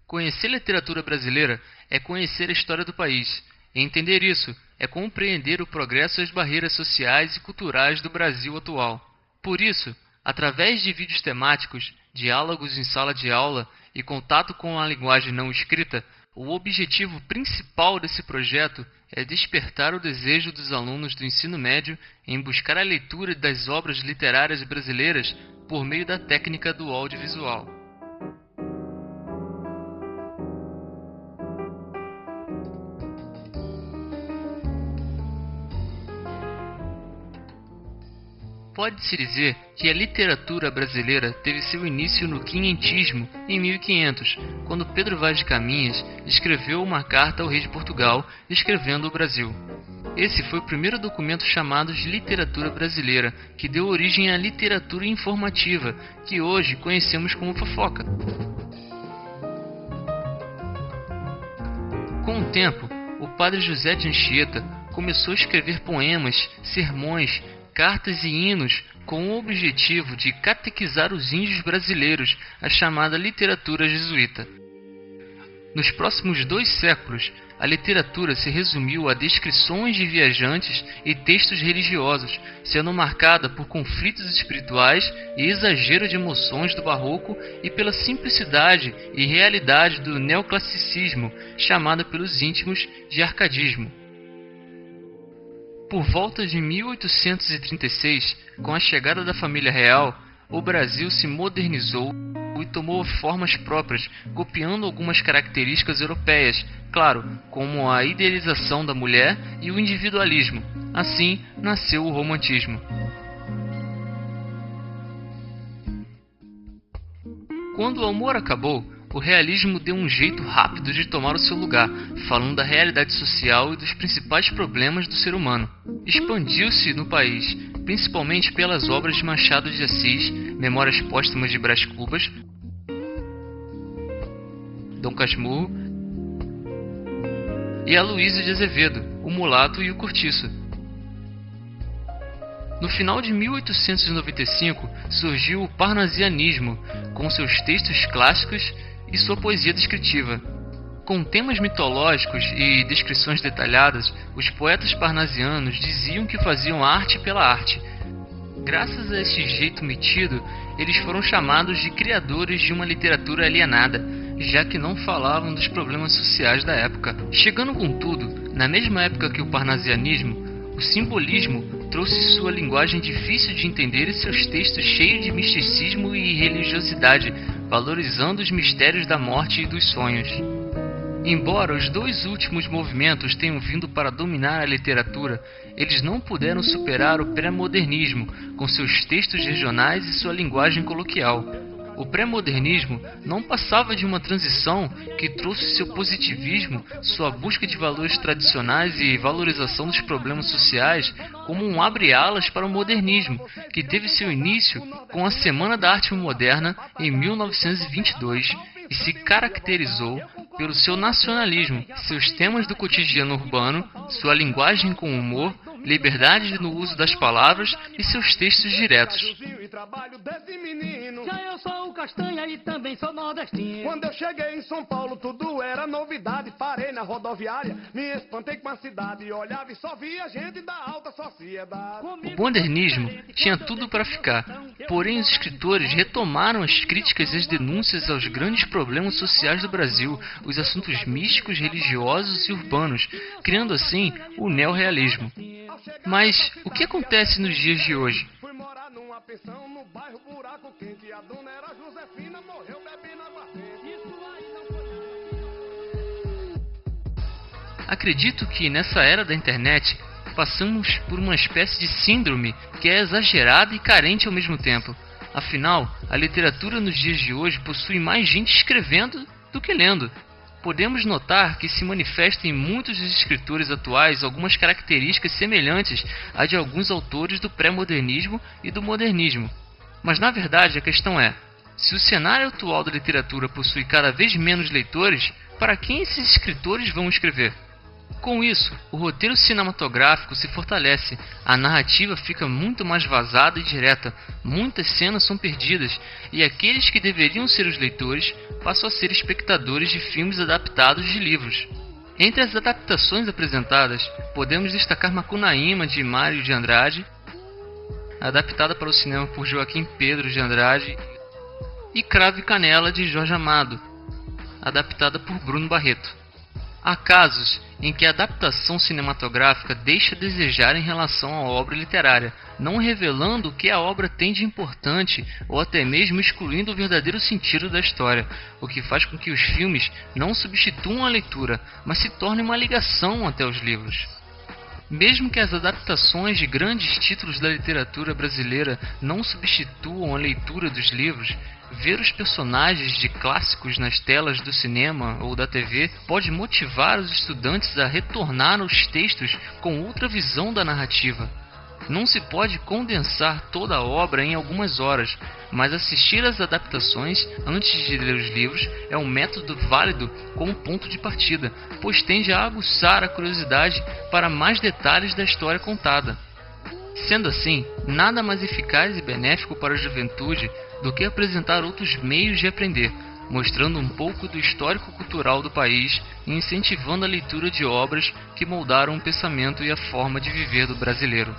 Conhecer a literatura brasileira é conhecer a história do país. E entender isso é compreender o progresso e as barreiras sociais e culturais do Brasil atual. Por isso, através de vídeos temáticos, diálogos em sala de aula e contato com a linguagem não escrita, o objetivo principal desse projeto é despertar o desejo dos alunos do ensino médio em buscar a leitura das obras literárias brasileiras por meio da técnica do audiovisual. Pode-se dizer que a literatura brasileira teve seu início no quinhentismo em 1500, quando Pedro Vaz de Caminhas escreveu uma carta ao rei de Portugal descrevendo o Brasil. Esse foi o primeiro documento chamado de literatura brasileira, que deu origem à literatura informativa, que hoje conhecemos como fofoca. Com o tempo, o padre José de Anchieta começou a escrever poemas, sermões, cartas e hinos com o objetivo de catequizar os índios brasileiros, a chamada literatura jesuíta. Nos próximos 2 séculos, a literatura se resumiu a descrições de viajantes e textos religiosos, sendo marcada por conflitos espirituais e exagero de emoções do barroco e pela simplicidade e realidade do neoclassicismo, chamada pelos íntimos de arcadismo. Por volta de 1836, com a chegada da família real, o Brasil se modernizou e tomou formas próprias, copiando algumas características europeias, claro, como a idealização da mulher e o individualismo. Assim, nasceu o romantismo. Quando o amor acabou, o realismo deu um jeito rápido de tomar o seu lugar, falando da realidade social e dos principais problemas do ser humano. Expandiu-se no país, principalmente pelas obras de Machado de Assis, Memórias Póstumas de Brás Cubas, Dom Casmurro e Aloysio de Azevedo, O Mulato e o Cortiço. No final de 1895 surgiu o parnasianismo, com seus textos clássicos e sua poesia descritiva. Com temas mitológicos e descrições detalhadas, os poetas parnasianos diziam que faziam arte pela arte. Graças a esse jeito metido, eles foram chamados de criadores de uma literatura alienada, já que não falavam dos problemas sociais da época. Chegando contudo, na mesma época que o parnasianismo, o simbolismo trouxe sua linguagem difícil de entender e seus textos cheios de misticismo e religiosidade, valorizando os mistérios da morte e dos sonhos. Embora os 2 últimos movimentos tenham vindo para dominar a literatura, eles não puderam superar o pré-modernismo, com seus textos regionais e sua linguagem coloquial. O pré-modernismo não passava de uma transição que trouxe seu positivismo, sua busca de valores tradicionais e valorização dos problemas sociais como um abre-alas para o modernismo, que teve seu início com a Semana da Arte Moderna em 1922 e se caracterizou pelo seu nacionalismo, seus temas do cotidiano urbano, sua linguagem com humor, liberdade no uso das palavras e seus textos diretos. Já eu sou o Castanha e também sou nordestino. Quando eu cheguei em São Paulo tudo era novidade. Parei na rodoviária, me espantei com a cidade. Olhava e só via gente da alta sociedade. O modernismo tinha tudo para ficar, porém os escritores retomaram as críticas e as denúncias aos grandes problemas sociais do Brasil, os assuntos místicos, religiosos e urbanos, criando assim o neorrealismo. Mas o que acontece nos dias de hoje? Fui morar numa pensão no bairro Buraco Quente. A dona era Josefina, morreu bebendo aguardente. Acredito que nessa era da internet passamos por uma espécie de síndrome que é exagerada e carente ao mesmo tempo. Afinal, a literatura nos dias de hoje possui mais gente escrevendo do que lendo. Podemos notar que se manifestam em muitos dos escritores atuais algumas características semelhantes à de alguns autores do pré-modernismo e do modernismo. Mas na verdade a questão é: Se o cenário atual da literatura possui cada vez menos leitores, para quem esses escritores vão escrever? Com isso, o roteiro cinematográfico se fortalece, a narrativa fica muito mais vazada e direta, muitas cenas são perdidas, e aqueles que deveriam ser os leitores passam a ser espectadores de filmes adaptados de livros. Entre as adaptações apresentadas, podemos destacar Macunaíma, de Mário de Andrade, adaptada para o cinema por Joaquim Pedro de Andrade, e Cravo e Canela, de Jorge Amado, adaptada por Bruno Barreto. Há casos em que a adaptação cinematográfica deixa a desejar em relação à obra literária, não revelando o que a obra tem de importante ou até mesmo excluindo o verdadeiro sentido da história, o que faz com que os filmes não substituam a leitura, mas se tornem uma ligação até os livros. Mesmo que as adaptações de grandes títulos da literatura brasileira não substituam a leitura dos livros, ver os personagens de clássicos nas telas do cinema ou da TV pode motivar os estudantes a retornar aos textos com outra visão da narrativa. Não se pode condensar toda a obra em algumas horas, mas assistir às adaptações antes de ler os livros é um método válido como ponto de partida, pois tende a aguçar a curiosidade para mais detalhes da história contada. Sendo assim, nada mais eficaz e benéfico para a juventude do que apresentar outros meios de aprender, mostrando um pouco do histórico cultural do país e incentivando a leitura de obras que moldaram o pensamento e a forma de viver do brasileiro.